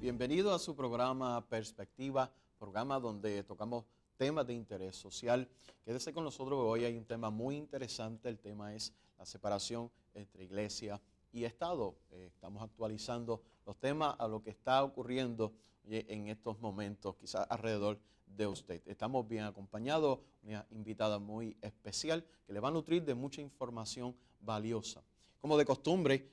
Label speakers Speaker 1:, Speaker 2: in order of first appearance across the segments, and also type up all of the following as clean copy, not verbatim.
Speaker 1: Bienvenido a su programa Perspectiva, programa donde tocamos temas de interés social. Quédese con nosotros, hoy hay un tema muy interesante, el tema es la separación entre iglesia y Estado. Estamos actualizando los temas a lo que está ocurriendo en estos momentos, quizás alrededor de usted. Estamos bien acompañados, una invitada muy especial que le va a nutrir de mucha información valiosa. Como de costumbre,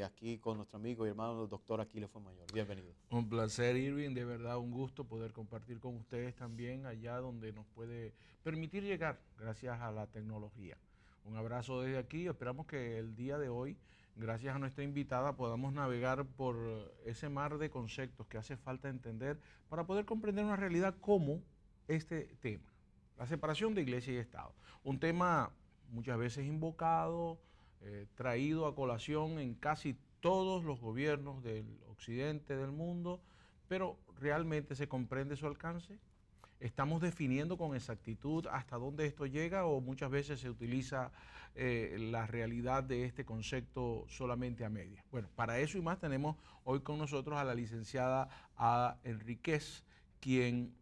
Speaker 1: aquí con nuestro amigo y hermano el doctor Aquiles Fuenmayor. Bienvenido.
Speaker 2: Un placer, Irving, de verdad un gusto poder compartir con ustedes también allá donde nos puede permitir llegar gracias a la tecnología. Un abrazo desde aquí, esperamos que el día de hoy, gracias a nuestra invitada, podamos navegar por ese mar de conceptos que hace falta entender para poder comprender una realidad como este tema, la separación de iglesia y Estado. Un tema muchas veces invocado, traído a colación en casi todos los gobiernos del occidente del mundo, pero ¿realmente se comprende su alcance? ¿Estamos definiendo con exactitud hasta dónde esto llega o muchas veces se utiliza la realidad de este concepto solamente a medias? Bueno, para eso y más tenemos hoy con nosotros a la licenciada Ada Enríquez, quien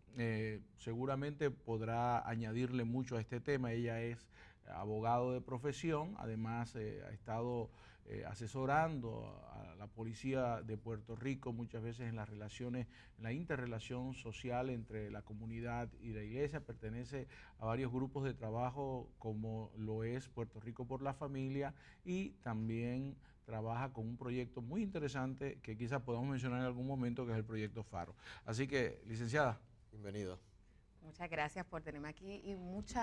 Speaker 2: seguramente podrá añadirle mucho a este tema. Ella es abogado de profesión, además ha estado asesorando a la policía de Puerto Rico muchas veces en las relaciones, en la interrelación social entre la comunidad y la iglesia. Pertenece a varios grupos de trabajo como lo es Puerto Rico por la Familia, y también trabaja con un proyecto muy interesante que quizás podamos mencionar en algún momento, que es el proyecto Faro. Así que, licenciada.
Speaker 1: Bienvenido.
Speaker 3: Muchas gracias por tenerme aquí y muchos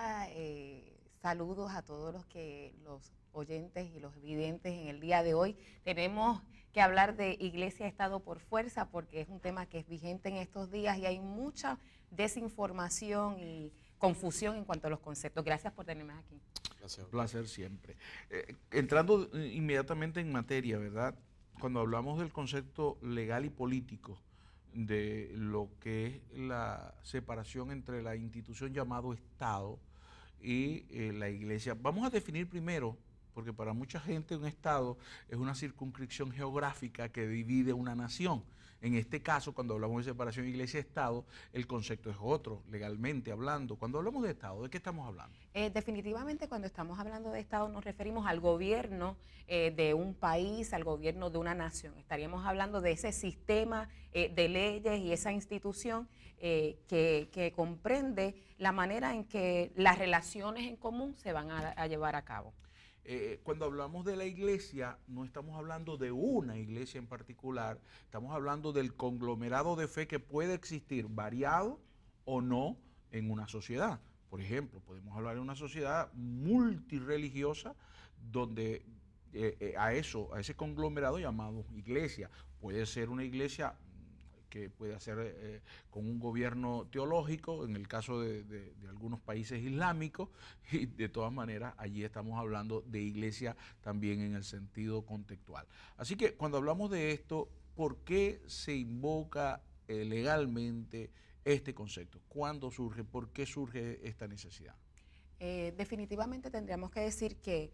Speaker 3: saludos a todos los oyentes y los videntes en el día de hoy. Tenemos que hablar de Iglesia-Estado por fuerza porque es un tema que es vigente en estos días y hay mucha desinformación y confusión en cuanto a los conceptos. Gracias por tenerme aquí.
Speaker 1: Gracias.
Speaker 2: Un placer siempre. Entrando inmediatamente en materia, ¿verdad? Cuando hablamos del concepto legal y político de lo que es la separación entre la institución llamado Estado y la iglesia, vamos a definir primero, porque para mucha gente un Estado es una circunscripción geográfica que divide una nación. En este caso, cuando hablamos de separación iglesia-Estado, el concepto es otro, legalmente hablando. Cuando hablamos de Estado, ¿de qué estamos hablando?
Speaker 3: Definitivamente cuando estamos hablando de Estado nos referimos al gobierno de un país, al gobierno de una nación. Estaríamos hablando de ese sistema de leyes y esa institución que comprende la manera en que las relaciones en común se van a llevar a cabo.
Speaker 2: Cuando hablamos de la iglesia, no estamos hablando de una iglesia en particular, estamos hablando del conglomerado de fe que puede existir, variado o no, en una sociedad. Por ejemplo, podemos hablar de una sociedad multireligiosa donde a ese conglomerado llamado iglesia, puede ser una iglesia que puede hacer con un gobierno teológico, en el caso de algunos países islámicos, y de todas maneras allí estamos hablando de iglesia también en el sentido contextual. Así que cuando hablamos de esto, ¿por qué se invoca legalmente este concepto? ¿Cuándo surge? ¿Por qué surge esta necesidad?
Speaker 3: Definitivamente tendríamos que decir que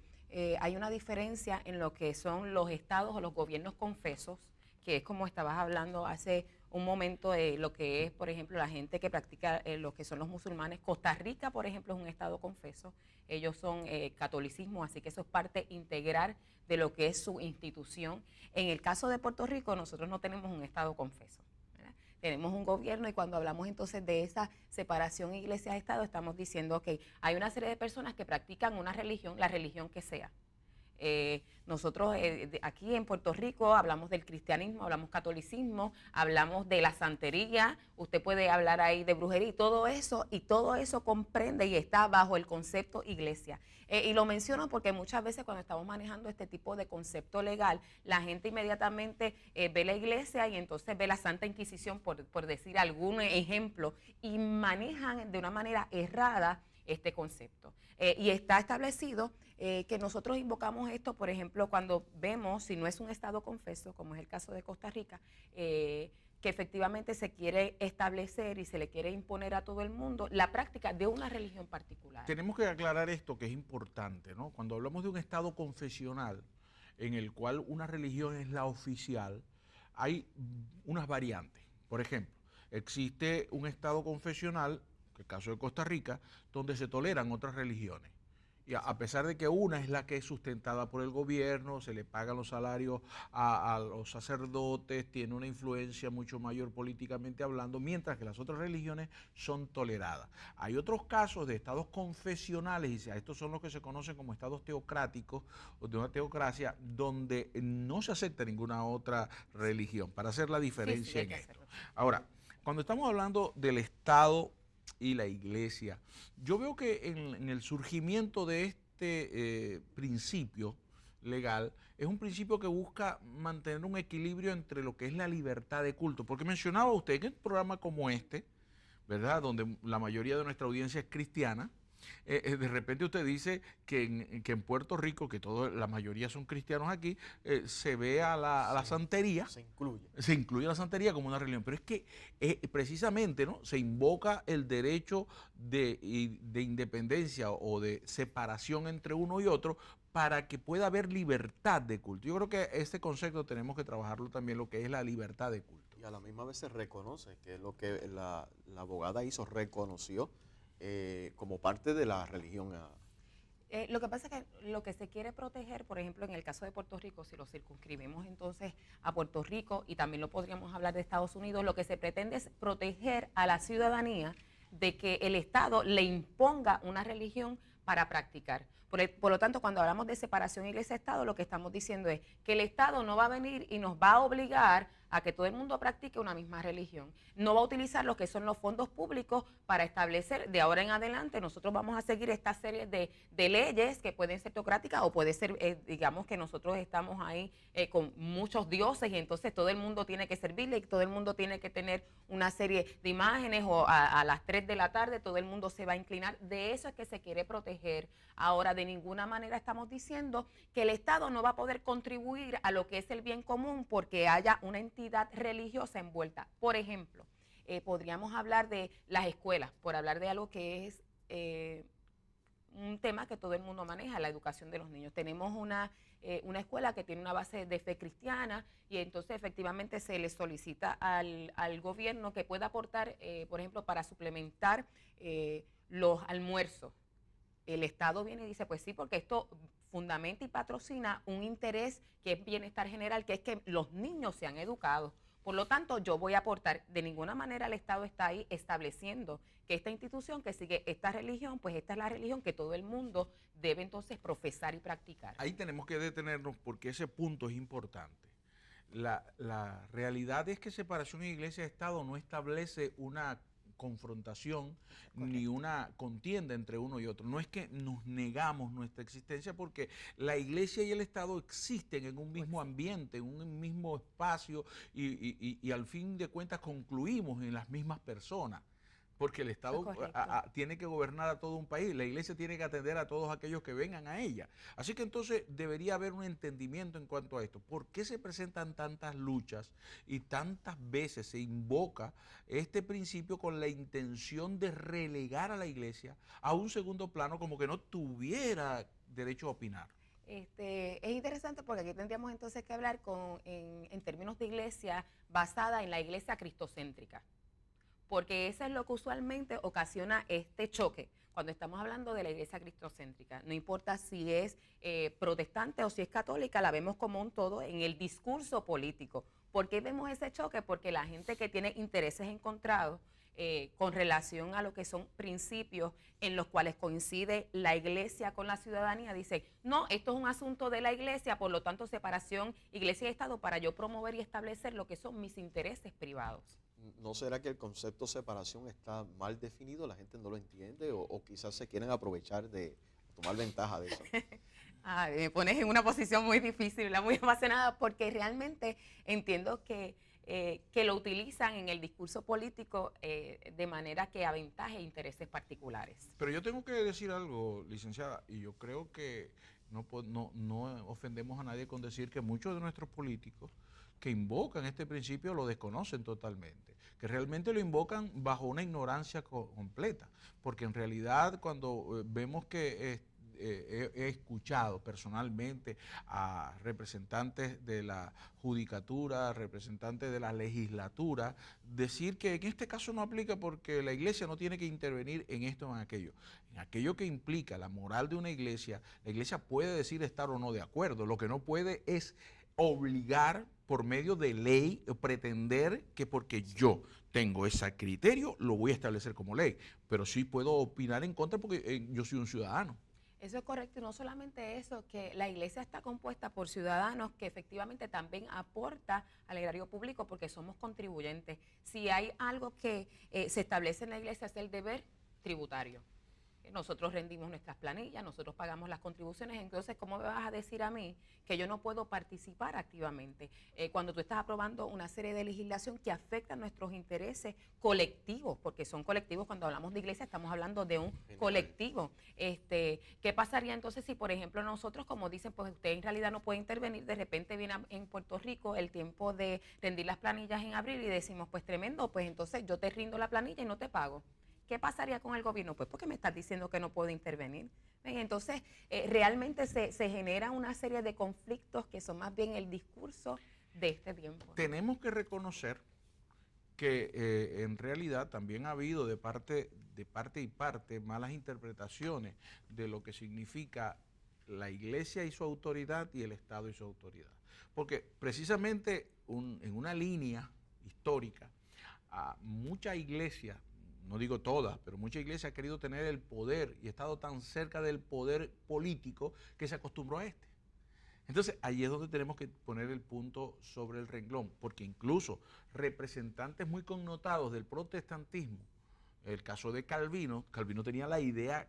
Speaker 3: hay una diferencia en lo que son los estados o los gobiernos confesos, que es como estabas hablando hace un momento de lo que es, por ejemplo, la gente que practica lo que son los musulmanes. Costa Rica, por ejemplo, es un estado confeso. Ellos son catolicismo, así que eso es parte integral de lo que es su institución. En el caso de Puerto Rico, nosotros no tenemos un estado confeso. Tenemos un gobierno y cuando hablamos entonces de esa separación iglesia-estado, estamos diciendo que hay una serie de personas que practican una religión, la religión que sea. Nosotros aquí en Puerto Rico hablamos del cristianismo, hablamos catolicismo, hablamos de la santería, usted puede hablar ahí de brujería y todo eso comprende y está bajo el concepto iglesia. Y lo menciono porque muchas veces cuando estamos manejando este tipo de concepto legal, la gente inmediatamente ve la iglesia y entonces ve la Santa Inquisición, por decir algún ejemplo, y manejan de una manera errada este concepto. Y está establecido que nosotros invocamos esto, por ejemplo, cuando vemos, si no es un estado confeso, como es el caso de Costa Rica, que efectivamente se quiere establecer y se le quiere imponer a todo el mundo la práctica de una religión particular.
Speaker 2: Tenemos que aclarar esto que es importante, ¿no? Cuando hablamos de un estado confesional en el cual una religión es la oficial, hay unas variantes. Por ejemplo, existe un estado confesional, que es el caso de Costa Rica, donde se toleran otras religiones. Y a pesar de que una es la que es sustentada por el gobierno, se le pagan los salarios a los sacerdotes, tiene una influencia mucho mayor políticamente hablando, mientras que las otras religiones son toleradas. Hay otros casos de estados confesionales, y estos son los que se conocen como estados teocráticos, o de una teocracia, donde no se acepta ninguna otra religión, para hacer la diferencia en esto. Ahora, cuando estamos hablando del Estado y la iglesia, yo veo que en el surgimiento de este principio legal es un principio que busca mantener un equilibrio entre lo que es la libertad de culto, porque mencionaba usted que en un programa como este, ¿verdad?, donde la mayoría de nuestra audiencia es cristiana, de repente usted dice que en Puerto Rico, que la mayoría son cristianos aquí, se ve a la santería. Se incluye la santería como una religión. Pero es que precisamente, ¿no?, se invoca el derecho de independencia o de separación entre uno y otro para que pueda haber libertad de culto. Yo creo que este concepto tenemos que trabajarlo también, lo que es la libertad de culto.
Speaker 1: Y a la misma vez se reconoce, que es lo que la abogada reconoció como parte de la religión.
Speaker 3: Lo que pasa es que lo que se quiere proteger, por ejemplo, en el caso de Puerto Rico, si lo circunscribimos entonces a Puerto Rico, y también lo podríamos hablar de Estados Unidos, lo que se pretende es proteger a la ciudadanía de que el Estado le imponga una religión para practicar. Por lo tanto, cuando hablamos de separación iglesia-Estado, lo que estamos diciendo es que el Estado no va a venir y nos va a obligar a que todo el mundo practique una misma religión. No va a utilizar lo que son los fondos públicos para establecer, de ahora en adelante, nosotros vamos a seguir esta serie de leyes que pueden ser teocráticas o puede ser, digamos que nosotros estamos ahí con muchos dioses y entonces todo el mundo tiene que servirle y todo el mundo tiene que tener una serie de imágenes o a las 3 de la tarde todo el mundo se va a inclinar. De eso es que se quiere proteger. Ahora, de ninguna manera estamos diciendo que el Estado no va a poder contribuir a lo que es el bien común porque haya una entidad religiosa envuelta. Por ejemplo, podríamos hablar de las escuelas, por hablar de algo que es un tema que todo el mundo maneja, la educación de los niños. Tenemos una escuela que tiene una base de fe cristiana y entonces efectivamente se le solicita al gobierno que pueda aportar, por ejemplo, para suplementar los almuerzos. El Estado viene y dice, pues sí, porque esto fundamenta y patrocina un interés que es bienestar general, que es que los niños sean educados. Por lo tanto, yo voy a aportar. De ninguna manera el Estado está ahí estableciendo que esta institución que sigue esta religión, pues esta es la religión que todo el mundo debe entonces profesar y practicar.
Speaker 2: Ahí tenemos que detenernos porque ese punto es importante. La realidad es que separación de iglesia-Estado no establece una confrontación ni una contienda entre uno y otro. No es que nos negamos nuestra existencia porque la iglesia y el Estado existen en un mismo ambiente, en un mismo espacio y al fin de cuentas concluimos en las mismas personas. Porque el Estado tiene que gobernar a todo un país, la iglesia tiene que atender a todos aquellos que vengan a ella. Así que entonces debería haber un entendimiento en cuanto a esto. ¿Por qué se presentan tantas luchas y tantas veces se invoca este principio con la intención de relegar a la iglesia a un segundo plano como que no tuviera derecho a opinar?
Speaker 3: Es interesante porque aquí tendríamos entonces que hablar en términos de iglesia basada en la iglesia cristocéntrica. Porque eso es lo que usualmente ocasiona este choque cuando estamos hablando de la iglesia cristocéntrica. No importa si es protestante o si es católica, la vemos como un todo en el discurso político. ¿Por qué vemos ese choque? Porque la gente que tiene intereses encontrados con relación a lo que son principios en los cuales coincide la iglesia con la ciudadanía, dice, no, esto es un asunto de la iglesia, por lo tanto separación iglesia y Estado para yo promover y establecer lo que son mis intereses privados.
Speaker 1: ¿No será que el concepto de separación está mal definido? La gente no lo entiende o quizás se quieren aprovechar de tomar ventaja de eso.
Speaker 3: Me pones en una posición muy difícil, muy apasionada, porque realmente entiendo que lo utilizan en el discurso político de manera que aventaje intereses particulares.
Speaker 2: Pero yo tengo que decir algo, licenciada, y yo creo que no ofendemos a nadie con decir que muchos de nuestros políticos que invocan este principio lo desconocen totalmente, que realmente lo invocan bajo una ignorancia completa, porque en realidad cuando vemos que he escuchado personalmente a representantes de la judicatura, representantes de la legislatura, decir que en este caso no aplica porque la iglesia no tiene que intervenir en esto o en aquello. En aquello que implica la moral de una iglesia, la iglesia puede decir estar o no de acuerdo, lo que no puede es obligar por medio de ley o pretender que porque yo tengo ese criterio lo voy a establecer como ley, pero sí puedo opinar en contra porque yo soy un ciudadano.
Speaker 3: Eso es correcto, y no solamente eso, que la iglesia está compuesta por ciudadanos que efectivamente también aporta al erario público porque somos contribuyentes. Si hay algo que se establece en la iglesia es el deber tributario. Nosotros rendimos nuestras planillas, nosotros pagamos las contribuciones, entonces ¿cómo me vas a decir a mí que yo no puedo participar activamente? Cuando tú estás aprobando una serie de legislación que afecta nuestros intereses colectivos, porque son colectivos, cuando hablamos de iglesia estamos hablando de un colectivo. ¿Qué pasaría entonces si, por ejemplo, nosotros, como dicen, pues usted en realidad no puede intervenir, de repente viene en Puerto Rico el tiempo de rendir las planillas en abril y decimos, pues tremendo, pues entonces yo te rindo la planilla y no te pago? ¿Qué pasaría con el gobierno? Pues porque me estás diciendo que no puedo intervenir. Entonces, realmente se genera una serie de conflictos que son más bien el discurso de este tiempo, ¿no?
Speaker 2: Tenemos que reconocer que en realidad también ha habido de parte y parte malas interpretaciones de lo que significa la iglesia y su autoridad y el Estado y su autoridad. Porque precisamente en una línea histórica, muchas iglesias, no digo todas, pero muchas iglesias han querido tener el poder y ha estado tan cerca del poder político que se acostumbró a este. Entonces, ahí es donde tenemos que poner el punto sobre el renglón, porque incluso representantes muy connotados del protestantismo, el caso de Calvino tenía la idea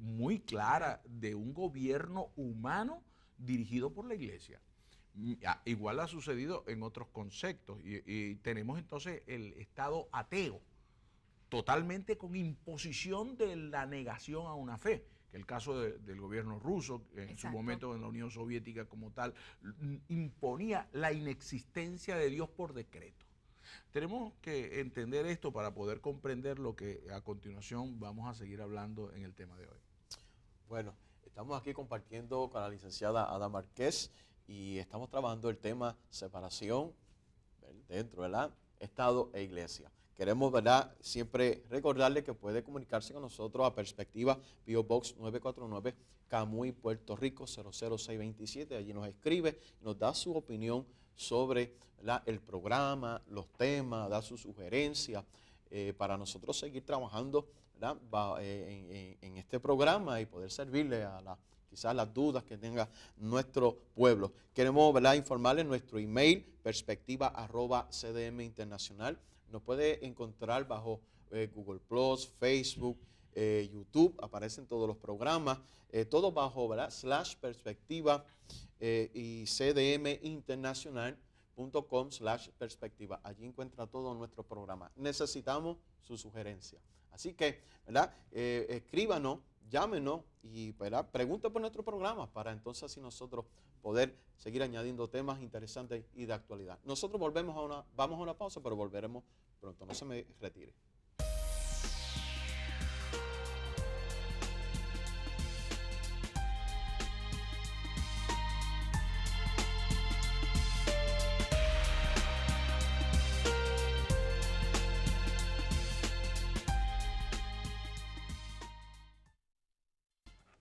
Speaker 2: muy clara de un gobierno humano dirigido por la iglesia. Igual ha sucedido en otros conceptos y tenemos entonces el Estado ateo, totalmente con imposición de la negación a una fe, que el caso del gobierno ruso, en su momento en la Unión Soviética como tal, imponía la inexistencia de Dios por decreto. Tenemos que entender esto para poder comprender lo que a continuación vamos a seguir hablando en el tema de hoy.
Speaker 1: Bueno, estamos aquí compartiendo con la licenciada Ada Márquez y estamos trabajando el tema separación dentro, ¿verdad? Estado e iglesia. Queremos, ¿verdad?, siempre recordarle que puede comunicarse con nosotros a Perspectiva P.O. Box 949, Camuy, Puerto Rico, 00627. Allí nos escribe, nos da su opinión sobre, ¿verdad?, el programa, los temas, da sus sugerencias para nosotros seguir trabajando, ¿verdad?, en este programa y poder servirle a quizás las dudas que tenga nuestro pueblo. Queremos, ¿verdad?, informarle nuestro email, perspectiva@cdminternacional. Nos puede encontrar bajo Google+, Facebook, YouTube, aparecen todos los programas, todo bajo, ¿verdad?, /perspectiva y cdminternacional.com/perspectiva. Allí encuentra todo nuestro programa. Necesitamos su sugerencia. Así que, ¿verdad?, escríbanos, llámenos y, ¿verdad?, pregunte por nuestro programa para entonces así nosotros poder seguir añadiendo temas interesantes y de actualidad. Nosotros vamos a una pausa, pero volveremos pronto. No se me retire.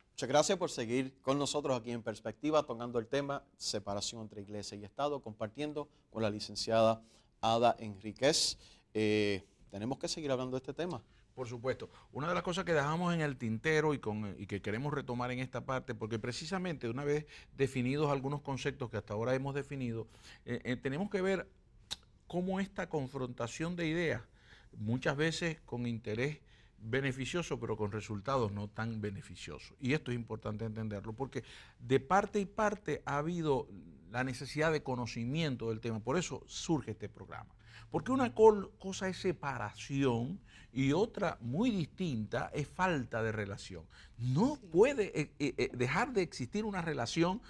Speaker 1: Muchas gracias por seguir con nosotros aquí en Perspectiva, tocando el tema separación entre iglesia y Estado, compartiendo con la licenciada Ada Enríquez. Tenemos que seguir hablando de este tema.
Speaker 2: Por supuesto. Una de las cosas que dejamos en el tintero y que queremos retomar en esta parte, porque precisamente una vez definidos algunos conceptos que hasta ahora hemos definido, tenemos que ver cómo esta confrontación de ideas, muchas veces con interés beneficioso, pero con resultados no tan beneficiosos. Y esto es importante entenderlo, porque de parte y parte ha habido la necesidad de conocimiento del tema. Por eso surge este programa. Porque una cosa es separación y otra muy distinta es falta de relación. No puede dejar de existir una relación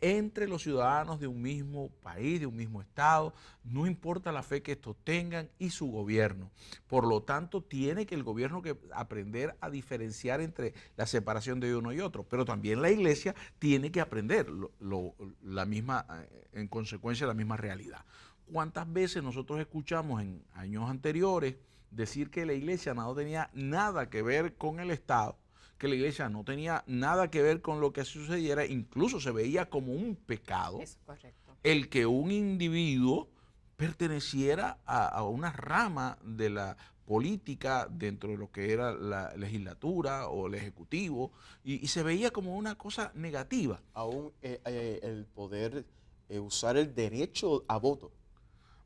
Speaker 2: entre los ciudadanos de un mismo país, de un mismo estado, no importa la fe que estos tengan y su gobierno. Por lo tanto, tiene que el gobierno que aprender a diferenciar entre la separación de uno y otro, pero también la iglesia tiene que aprender la misma, en consecuencia, la misma realidad. ¿Cuántas veces nosotros escuchamos en años anteriores decir que la iglesia no tenía nada que ver con el Estado, que la iglesia no tenía nada que ver con lo que sucediera, incluso se veía como un pecado el que un individuo perteneciera a una rama de la política dentro de lo que era la legislatura o el ejecutivo, y se veía como una cosa negativa.
Speaker 1: Aún el poder usar el derecho a voto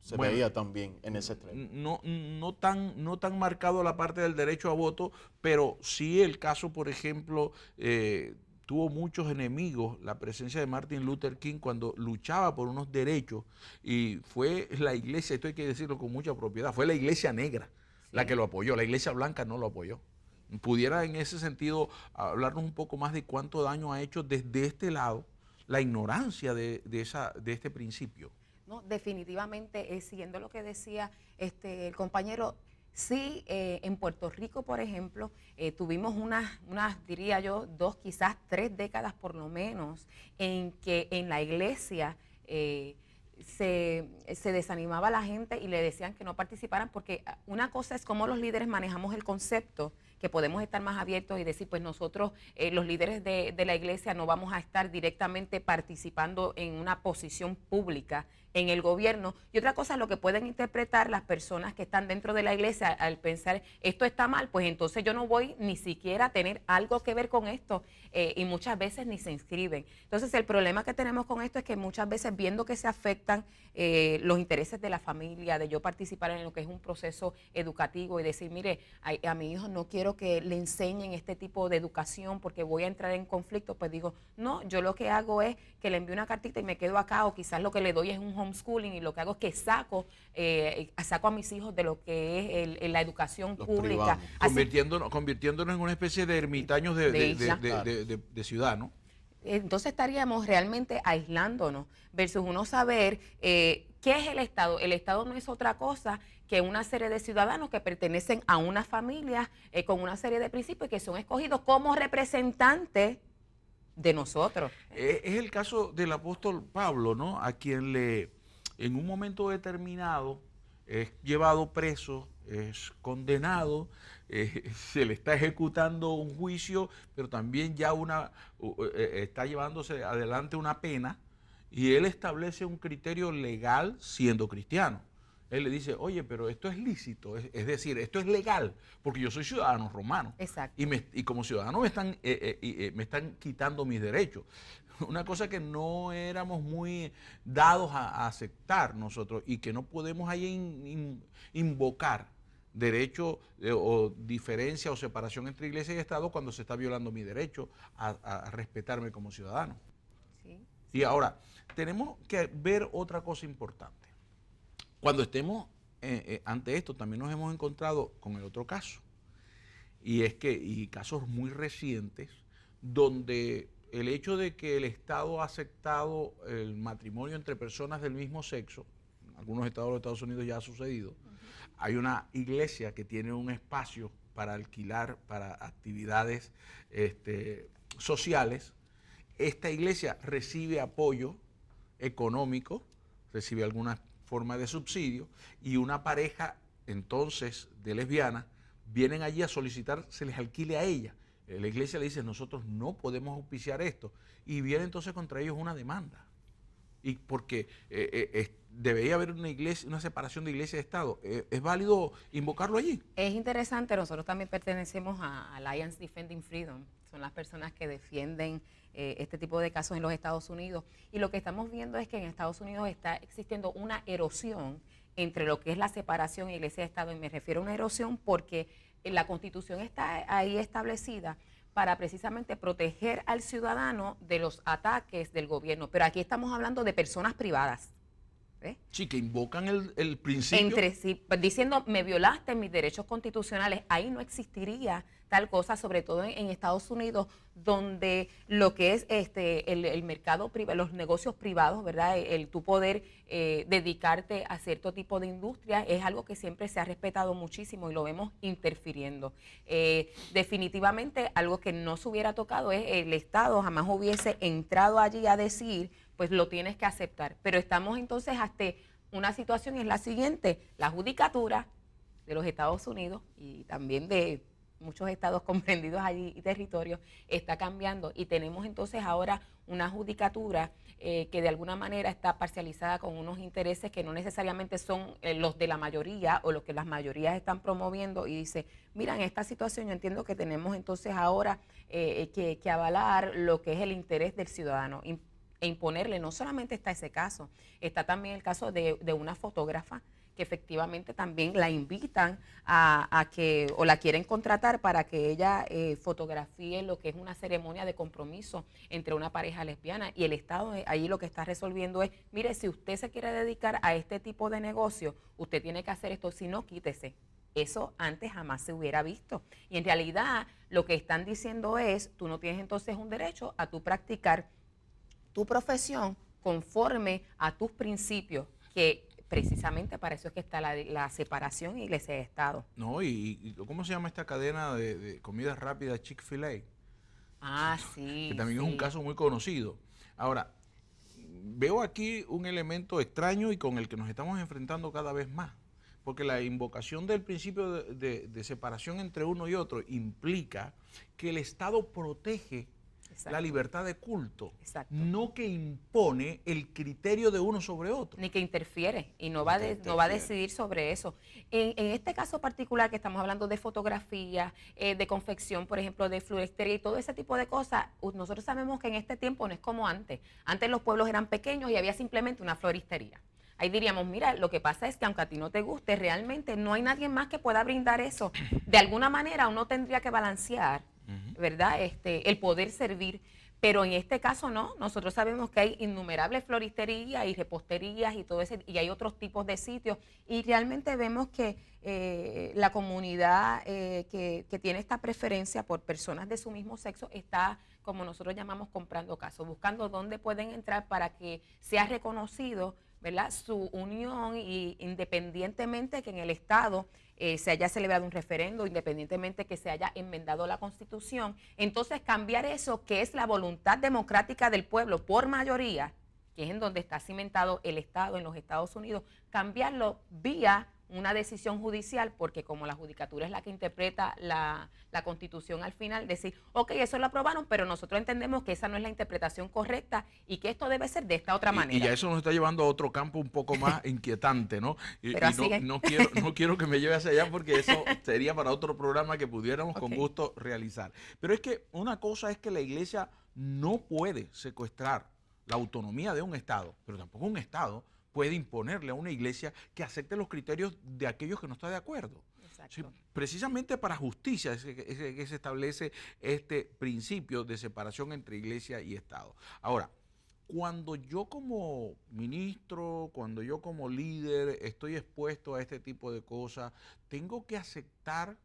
Speaker 1: se veía también en ese extremo.
Speaker 2: No tan marcado la parte del derecho a voto, pero sí el caso, por ejemplo, tuvo muchos enemigos la presencia de Martin Luther King cuando luchaba por unos derechos, y fue la iglesia, esto hay que decirlo con mucha propiedad, fue la iglesia negra la que lo apoyó, la iglesia blanca no lo apoyó. ¿Pudiera en ese sentido hablarnos un poco más de cuánto daño ha hecho desde este lado la ignorancia de este principio?
Speaker 3: No, definitivamente, siguiendo lo que decía el compañero, sí, en Puerto Rico, por ejemplo, tuvimos unas, diría yo, 2, quizás 3 décadas por lo menos, en que en la iglesia se desanimaba a la gente y le decían que no participaran, porque una cosa es cómo los líderes manejamos el concepto, que podemos estar más abiertos y decir, pues nosotros, los líderes de la iglesia, no vamos a estar directamente participando en una posición pública en el gobierno. Y otra cosa es lo que pueden interpretar las personas que están dentro de la iglesia al pensar, esto está mal, pues entonces yo no voy ni siquiera a tener algo que ver con esto, y muchas veces ni se inscriben. Entonces el problema que tenemos con esto es que muchas veces, viendo que se afectan los intereses de la familia, de yo participar en lo que es un proceso educativo y decir, mire, a mi hijo no quiero que le enseñen este tipo de educación porque voy a entrar en conflicto, pues digo, no, yo lo que hago es que le envío una cartita y me quedo acá, o quizás lo que le doy es un homeschooling, y lo que hago es que saco a mis hijos de lo que es la educación pública.
Speaker 2: Convirtiéndonos en una especie de ermitaños de ciudad, ¿no?
Speaker 3: Entonces estaríamos realmente aislándonos versus uno saber qué es el Estado. El Estado no es otra cosa que una serie de ciudadanos que pertenecen a una familia con una serie de principios que son escogidos como representantes de nosotros.
Speaker 2: Es el caso del apóstol Pablo, ¿no? A quien en un momento determinado es llevado preso, es condenado, se le está ejecutando un juicio, pero también ya está llevándose adelante una pena, y él establece un criterio legal siendo cristiano. Él le dice, oye, pero esto es lícito, es decir, esto es legal, porque yo soy ciudadano romano.
Speaker 3: Exacto.
Speaker 2: Y como ciudadano me están quitando mis derechos. Una cosa que no éramos muy dados a aceptar nosotros, y que no podemos ahí invocar derecho o diferencia o separación entre iglesia y Estado cuando se está violando mi derecho a respetarme como ciudadano.
Speaker 3: Sí.
Speaker 2: Y ahora, tenemos que ver otra cosa importante. Cuando estemos ante esto, también nos hemos encontrado con el otro caso, y casos muy recientes, donde el hecho de que el Estado ha aceptado el matrimonio entre personas del mismo sexo, en algunos estados de los Estados Unidos ya ha sucedido, hay una iglesia que tiene un espacio para alquilar para actividades sociales. Esta iglesia recibe apoyo económico, recibe alguna forma de subsidio, y una pareja entonces de lesbianas vienen allí a solicitar se les alquile a ella. La iglesia le dice, nosotros no podemos auspiciar esto, y viene entonces contra ellos una demanda. Y porque debería haber una separación de iglesia y Estado. ¿Es válido invocarlo allí?
Speaker 3: Es interesante, nosotros también pertenecemos a Alliance Defending Freedom, son las personas que defienden este tipo de casos en los Estados Unidos, y lo que estamos viendo es que en Estados Unidos está existiendo una erosión entre lo que es la separación iglesia-Estado, y me refiero a una erosión porque la Constitución está ahí establecida para precisamente proteger al ciudadano de los ataques del gobierno, pero aquí estamos hablando de personas privadas.
Speaker 2: Sí, que invocan el principio.
Speaker 3: Entre sí, diciendo, me violaste mis derechos constitucionales, ahí no existiría tal cosa, sobre todo en Estados Unidos, donde lo que es el mercado privado, los negocios privados, ¿verdad? El tu poder dedicarte a cierto tipo de industria es algo que siempre se ha respetado muchísimo y lo vemos interfiriendo. Definitivamente algo que no se hubiera tocado es el Estado jamás hubiese entrado allí a decir, pues lo tienes que aceptar. Pero estamos entonces hasta una situación, es la siguiente: la judicatura de los Estados Unidos y también de muchos estados comprendidos allí y territorios está cambiando, y tenemos entonces ahora una judicatura que de alguna manera está parcializada con unos intereses que no necesariamente son los de la mayoría o los que las mayorías están promoviendo, y dice, mira, en esta situación yo entiendo que tenemos entonces ahora que avalar lo que es el interés del ciudadano e imponerle. No solamente está ese caso, está también el caso de una fotógrafa que efectivamente también la invitan a que, o la quieren contratar para que ella fotografíe lo que es una ceremonia de compromiso entre una pareja lesbiana, y el Estado ahí lo que está resolviendo es, mire, si usted se quiere dedicar a este tipo de negocio, usted tiene que hacer esto, si no, quítese. Eso antes jamás se hubiera visto, y en realidad lo que están diciendo es, tú no tienes entonces un derecho a tú practicar tu profesión conforme a tus principios, que precisamente para eso es que está la separación iglesia y Estado.
Speaker 2: No, y ¿cómo se llama esta cadena de comida rápida, Chick-fil-A?
Speaker 3: Ah, sí.
Speaker 2: Que también
Speaker 3: sí.
Speaker 2: es un caso muy conocido. Ahora, veo aquí un elemento extraño y con el que nos estamos enfrentando cada vez más, porque la invocación del principio de separación entre uno y otro implica que el Estado protege
Speaker 3: Exacto.
Speaker 2: la libertad de culto,
Speaker 3: Exacto.
Speaker 2: no que impone el criterio de uno sobre otro.
Speaker 3: Ni que interfiere, y no va a decidir sobre eso. En este caso particular que estamos hablando de fotografía, de confección, por ejemplo, de floristería y todo ese tipo de cosas, nosotros sabemos que en este tiempo no es como antes. Antes los pueblos eran pequeños y había simplemente una floristería. Ahí diríamos, mira, lo que pasa es que aunque a ti no te guste, realmente no hay nadie más que pueda brindar eso. De alguna manera uno tendría que balancear, ¿verdad? El poder servir, pero en este caso no. Nosotros sabemos que hay innumerables floristerías y reposterías y todo ese, y hay otros tipos de sitios, y realmente vemos que la comunidad que tiene esta preferencia por personas de su mismo sexo está, como nosotros llamamos, comprando casos, buscando dónde pueden entrar para que sea reconocido, ¿verdad?, su unión, y independientemente que en el Estado se haya celebrado un referendo, independientemente que se haya enmendado la Constitución, entonces cambiar eso que es la voluntad democrática del pueblo por mayoría, que es en donde está cimentado el Estado en los Estados Unidos, cambiarlo vía una decisión judicial, porque como la judicatura es la que interpreta la Constitución al final, decir, ok, eso lo aprobaron, pero nosotros entendemos que esa no es la interpretación correcta y que esto debe ser de esta otra manera.
Speaker 2: Y ya eso nos está llevando a otro campo un poco más inquietante, ¿no? Y no quiero que me lleve hacia allá, porque eso sería para otro programa que pudiéramos con gusto realizar. Pero es que una cosa es que la iglesia no puede secuestrar la autonomía de un Estado, pero tampoco un Estado puede imponerle a una iglesia que acepte los criterios de aquellos que no está de acuerdo. Sí, precisamente para justicia es que se establece este principio de separación entre iglesia y Estado. Ahora, cuando yo como ministro, cuando yo como líder estoy expuesto a este tipo de cosas, tengo que aceptar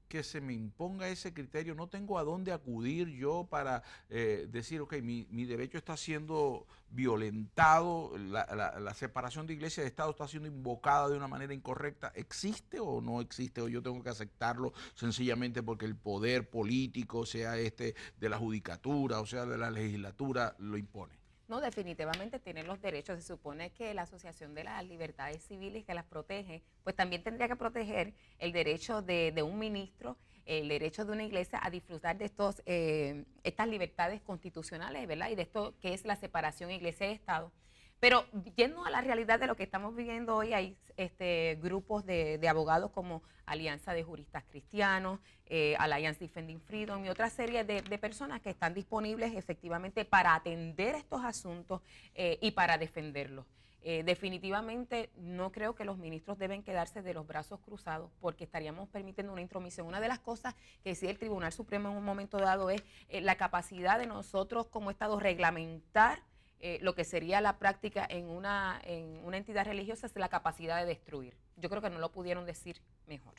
Speaker 2: que se me imponga ese criterio. No tengo a dónde acudir yo para decir, ok, mi derecho está siendo violentado, la separación de iglesia y de Estado está siendo invocada de una manera incorrecta. ¿Existe o no existe? O yo tengo que aceptarlo sencillamente porque el poder político, sea de la judicatura o sea de la legislatura, lo impone.
Speaker 3: No, definitivamente tienen los derechos. Se supone que la Asociación de las Libertades Civiles, que las protege, pues también tendría que proteger el derecho de un ministro, el derecho de una iglesia a disfrutar de estas libertades constitucionales, ¿verdad? Y de esto que es la separación iglesia y Estado. Pero yendo a la realidad de lo que estamos viviendo hoy, hay grupos de abogados como Alianza de Juristas Cristianos, Alliance Defending Freedom y otra serie de personas que están disponibles efectivamente para atender estos asuntos y para defenderlos. Definitivamente no creo que los ministros deben quedarse de los brazos cruzados, porque estaríamos permitiendo una intromisión. Una de las cosas que decía el Tribunal Supremo en un momento dado es la capacidad de nosotros como Estado reglamentar lo que sería la práctica en una entidad religiosa, es la capacidad de destruir. Yo creo que no lo pudieron decir mejor.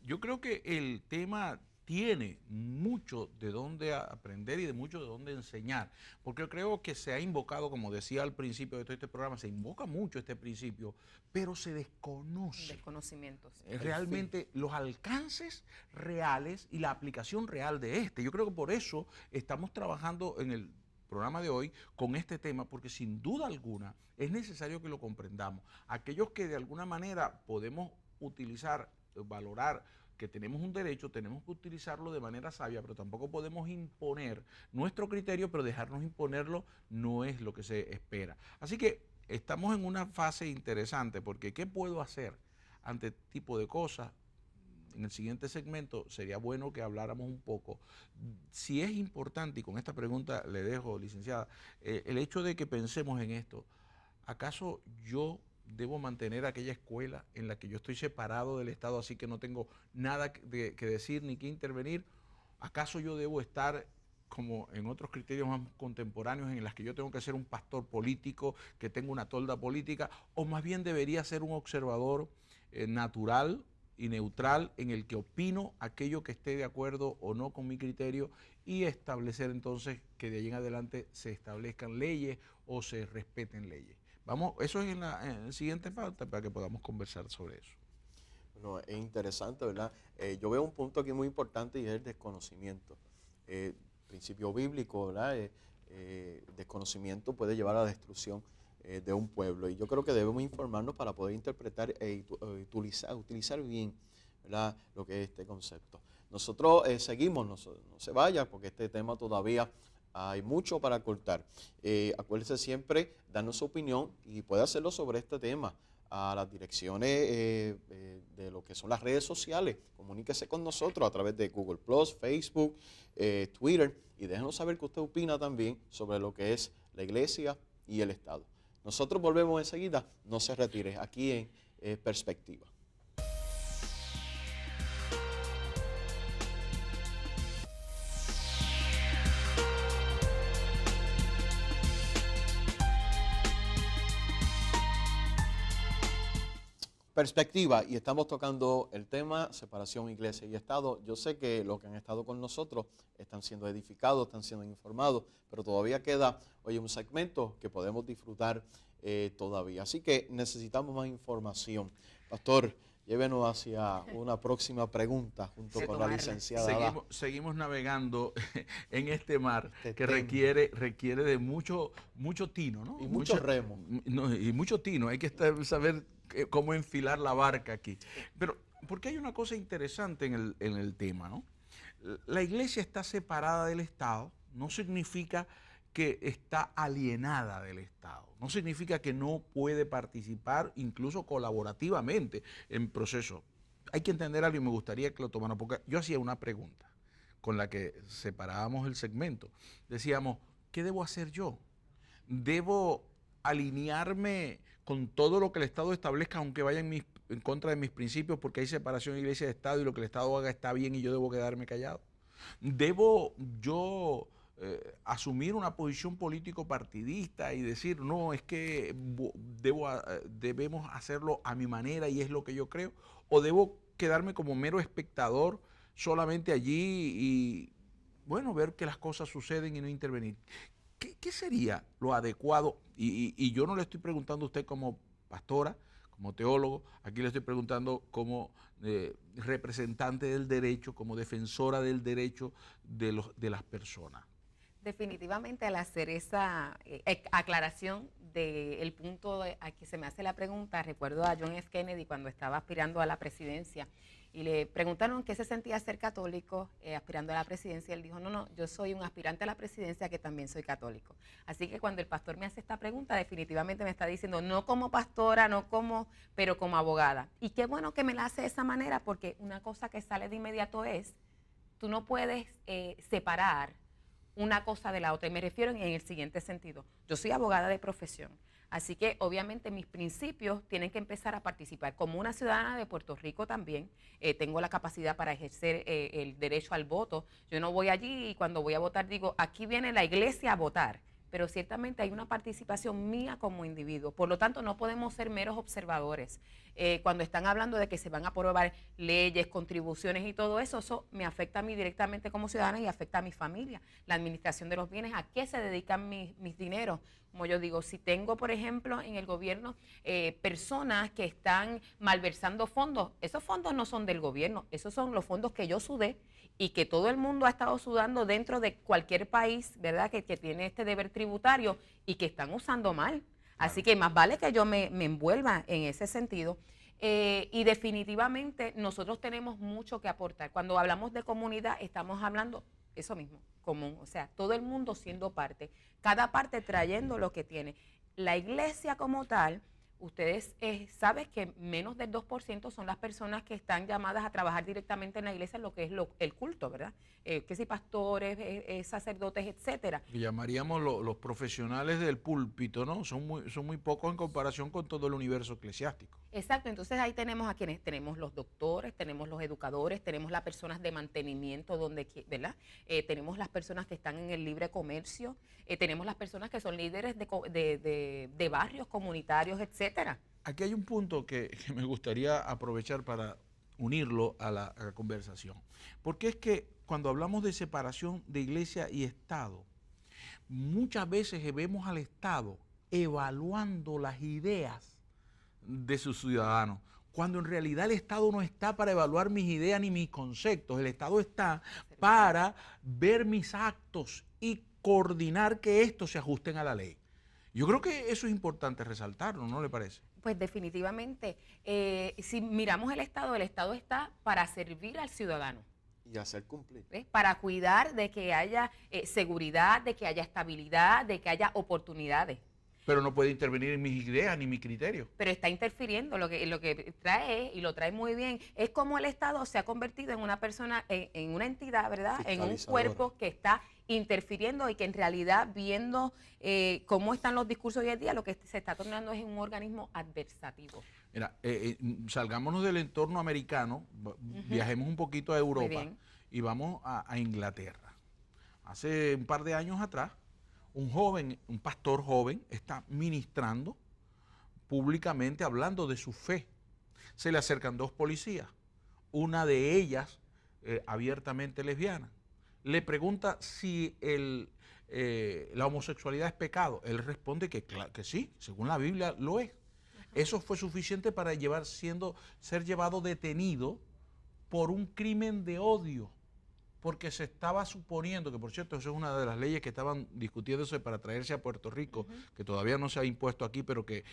Speaker 2: Yo creo que el tema tiene mucho de dónde aprender y de mucho de dónde enseñar, porque yo creo que se ha invocado, como decía al principio de todo este programa, se invoca mucho este principio, pero se desconoce
Speaker 3: Desconocimientos.
Speaker 2: realmente los alcances reales y la aplicación real de este. Yo creo que por eso estamos trabajando en el programa de hoy con este tema, porque sin duda alguna es necesario que lo comprendamos. Aquellos que de alguna manera podemos utilizar, valorar que tenemos un derecho, tenemos que utilizarlo de manera sabia, pero tampoco podemos imponer nuestro criterio, pero dejarnos imponerlo no es lo que se espera. Así que estamos en una fase interesante, porque ¿qué puedo hacer ante este tipo de cosas? En el siguiente segmento sería bueno que habláramos un poco si es importante, y con esta pregunta le dejo, licenciada, el hecho de que pensemos en esto. ¿Acaso yo debo mantener aquella escuela en la que yo estoy separado del Estado, así que no tengo nada que decir ni que intervenir? ¿Acaso yo debo estar como en otros criterios más contemporáneos en las que yo tengo que ser un pastor político, que tengo una tolda política, o más bien debería ser un observador natural y neutral en el que opino aquello que esté de acuerdo o no con mi criterio, y establecer entonces que de allí en adelante se establezcan leyes o se respeten leyes? Vamos, eso es en el siguiente parte para que podamos conversar sobre eso.
Speaker 1: Bueno, es interesante, ¿verdad? Yo veo un punto aquí muy importante y es el desconocimiento. Principio bíblico, ¿verdad? Desconocimiento puede llevar a la destrucción de un pueblo, y yo creo que debemos informarnos para poder interpretar e utilizar bien, ¿verdad?, lo que es este concepto. Nosotros seguimos, no se vaya, porque este tema todavía hay mucho para cortar. Acuérdese siempre darnos su opinión, y puede hacerlo sobre este tema a las direcciones de lo que son las redes sociales. Comuníquese con nosotros a través de Google+, Facebook, Twitter, y déjenos saber qué usted opina también sobre lo que es la iglesia y el Estado. Nosotros volvemos enseguida, no se retire, aquí en Perspectiva. Perspectiva, y estamos tocando el tema separación iglesia y Estado. Yo sé que los que han estado con nosotros están siendo edificados, están siendo informados, pero todavía queda, oye, un segmento que podemos disfrutar todavía. Así que necesitamos más información. Pastor, llévenos hacia una próxima pregunta junto con la licenciada.
Speaker 2: Seguimos navegando en este mar que
Speaker 1: tema
Speaker 2: requiere de mucho tino, ¿no?
Speaker 1: Y mucho remo.
Speaker 2: Y mucho tino. Hay que saber cómo enfilar la barca aquí. Pero, porque hay una cosa interesante en el tema, ¿no? La iglesia está separada del Estado, no significa que está alienada del Estado, no significa que no puede participar incluso colaborativamente en procesos. Hay que entender algo, y me gustaría que lo tomaran, porque yo hacía una pregunta con la que separábamos el segmento. Decíamos, ¿qué debo hacer yo? ¿Debo alinearme con todo lo que el Estado establezca, aunque vaya en contra de mis principios, porque hay separación de iglesia y de Estado, y lo que el Estado haga está bien y yo debo quedarme callado? ¿Debo yo asumir una posición político partidista y decir, no, es que debemos hacerlo a mi manera y es lo que yo creo? ¿O debo quedarme como mero espectador solamente allí y, bueno, ver que las cosas suceden y no intervenir? ¿Qué sería lo adecuado? Y yo no le estoy preguntando a usted como pastora, como teólogo, aquí le estoy preguntando como representante del derecho, como defensora del derecho de las personas.
Speaker 3: Definitivamente, al hacer esa aclaración del punto a que se me hace la pregunta, recuerdo a John F. Kennedy cuando estaba aspirando a la presidencia y le preguntaron qué se sentía ser católico aspirando a la presidencia. Él dijo, no, yo soy un aspirante a la presidencia que también soy católico. Así que cuando el pastor me hace esta pregunta, definitivamente me está diciendo, no como pastora, pero como abogada. Y qué bueno que me la hace de esa manera, porque una cosa que sale de inmediato es, tú no puedes separar una cosa de la otra, y me refiero en el siguiente sentido. Yo soy abogada de profesión, así que obviamente mis principios tienen que empezar a participar. Como una ciudadana de Puerto Rico también, tengo la capacidad para ejercer el derecho al voto. Yo no voy allí y cuando voy a votar digo, aquí viene la iglesia a votar. pero ciertamente hay una participación mía como individuo. Por lo tanto, no podemos ser meros observadores. Cuando están hablando de que se van a aprobar leyes, contribuciones y todo eso, eso me afecta a mí directamente como ciudadana y afecta a mi familia. La administración de los bienes, ¿a qué se dedican mis dineros? Como yo digo, si tengo, por ejemplo, en el gobierno personas que están malversando fondos, esos fondos no son del gobierno, esos son los fondos que yo sudé y que todo el mundo ha estado sudando dentro de cualquier país, ¿verdad?, que tiene este deber tributario y que están usando mal. Así que más vale que yo me envuelva en ese sentido. Y definitivamente nosotros tenemos mucho que aportar. Cuando hablamos de comunidad, estamos hablando eso mismo, común, o sea, todo el mundo siendo parte, cada parte trayendo lo que tiene. La iglesia como tal, ustedes saben que menos del 2% son las personas que están llamadas a trabajar directamente en la iglesia, en lo que es el culto, ¿verdad? Que si pastores, sacerdotes, etcétera.
Speaker 2: Que llamaríamos los profesionales del púlpito, ¿no? Son muy pocos en comparación con todo el universo eclesiástico.
Speaker 3: Exacto, entonces ahí tenemos a quienes, tenemos los doctores, tenemos los educadores, tenemos las personas de mantenimiento, ¿verdad? Tenemos las personas que están en el libre comercio, tenemos las personas que son líderes de barrios comunitarios, etcétera.
Speaker 2: Aquí hay un punto que me gustaría aprovechar para unirlo a la conversación, porque es que cuando hablamos de separación de iglesia y Estado, muchas veces vemos al Estado evaluando las ideas de sus ciudadanos, cuando en realidad el Estado no está para evaluar mis ideas ni mis conceptos, el Estado está para ver mis actos y coordinar que estos se ajusten a la ley. Yo creo que eso es importante resaltarlo, ¿no le parece?
Speaker 3: Pues definitivamente, si miramos el Estado está para servir al ciudadano.
Speaker 1: Y hacer cumplir.
Speaker 3: Para cuidar de que haya seguridad, de que haya estabilidad, de que haya oportunidades.
Speaker 2: Pero no puede intervenir en mis ideas ni mi criterio.
Speaker 3: Pero está interfiriendo, lo que trae, y lo trae muy bien, es como el Estado se ha convertido en una persona, en una entidad, ¿verdad? En un cuerpo que está interfiriendo y que en realidad, viendo cómo están los discursos hoy en día, lo que se está tornando es un organismo adversativo.
Speaker 2: Mira, salgámonos del entorno americano, viajemos un poquito a Europa y vamos a Inglaterra. Hace un par de años atrás, un pastor joven, está ministrando públicamente hablando de su fe. Se le acercan dos policías, una de ellas abiertamente lesbiana. Le pregunta si la homosexualidad es pecado. Él responde que sí, según la Biblia lo es. Eso fue suficiente para ser llevado detenido por un crimen de odio, porque se estaba suponiendo, que por cierto, eso es una de las leyes que estaban discutiéndose para traerse a Puerto Rico, que todavía no se ha impuesto aquí, pero que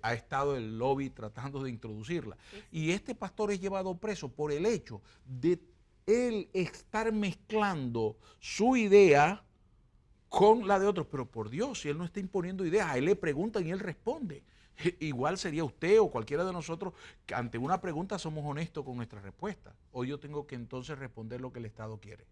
Speaker 2: ha estado el lobby tratando de introducirla. Y este pastor es llevado preso por el hecho de él estar mezclando su idea con la de otros. Pero por Dios, si él no está imponiendo ideas, a él le preguntan y él responde. Igual sería usted o cualquiera de nosotros que ante una pregunta somos honestos con nuestra respuesta. O yo tengo que entonces responder lo que el Estado quiere.